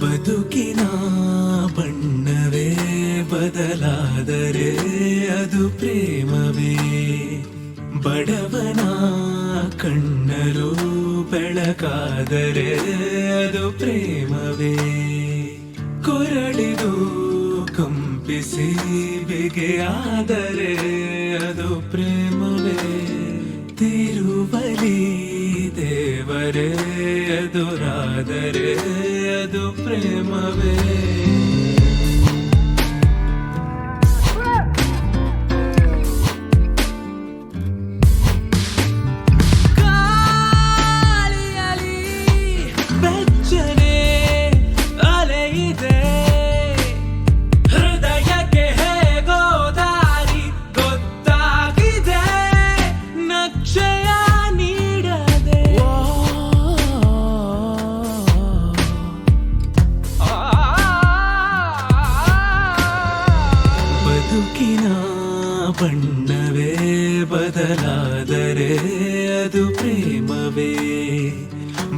ಬದುಕಿನ ಬಣ್ಣವೇ ಬದಲಾದರೆ ಅದು ಪ್ರೇಮವೇ. ಬಡವನ ಕಣ್ಣರು ಬೆಳಕಾದರೆ ಅದು ಪ್ರೇಮವೇ. ಕೊರಳಿದು ಕಂಪಿಸಿ ಬಿಗೆಯಾದರೆ ಅದು ಪ್ರೇಮವೇ. ತಿರುವಲಿ ದೇವರೇ ಎದುರಾದರೆ ಅದು ಪ್ರೇಮವೇ. ಗಾಳಿಯಲ್ಲಿ ಬೆಚ್ಚನೆ ಅಲೆಯಿದೆ, ಹೃದಯಕ್ಕೆ ಹೇಗೋ ದಾರಿ ಗೊತ್ತಾಗಿದೆ. ನಕ್ಷೆಯ ನೀಡದೆ ಬದುಕಿನ ಬಣ್ಣವೇ ಬದಲಾದರೆ ಅದು ಪ್ರೇಮವೇ.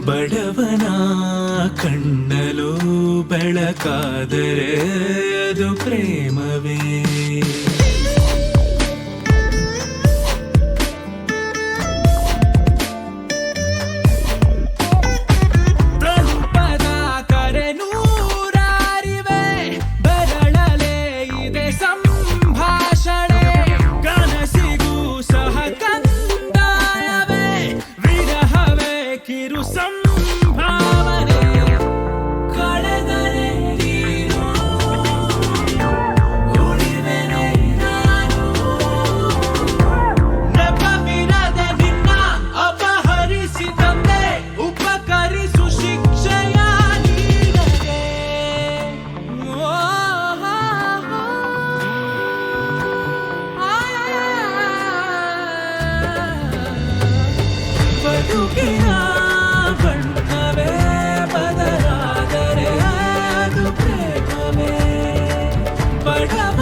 ಬಡವನ ಕಣ್ಣಲು ಬೆಳಕಾದರೆ ಅದು ಪ್ರೇಮವೇ. ಪ್ರಲುಪದ ಕರೆ ನೂರಾರಿವೆ, ಬೆರಳಲೆ ಇದೆ ಸಂಭಾಷಣೆ. ಕನಸಿಗೂ ಸಹ ಕಂದಾಯವೇ, ವಿರಹವೇ ಕಿರು ಸಂಭಾವನೆ. ಕಳೆದರೆ ನೀನು ಉಳಿವೆನೆ ನಾನು, ನೆಪವಿರದೆ ನಿನ್ನ ಅಪಹರಿಸಿ ತಂದೆ, ಉಪಕರಿಸು ಶಿಕ್ಷೆಯ ನೀಡದೆ. ಬದುಕಿನ ಬಣ್ಣವೇ ಬದಲಾದರೆ ಅದು ಪ್ರೇಮವೇ. ಬಡವ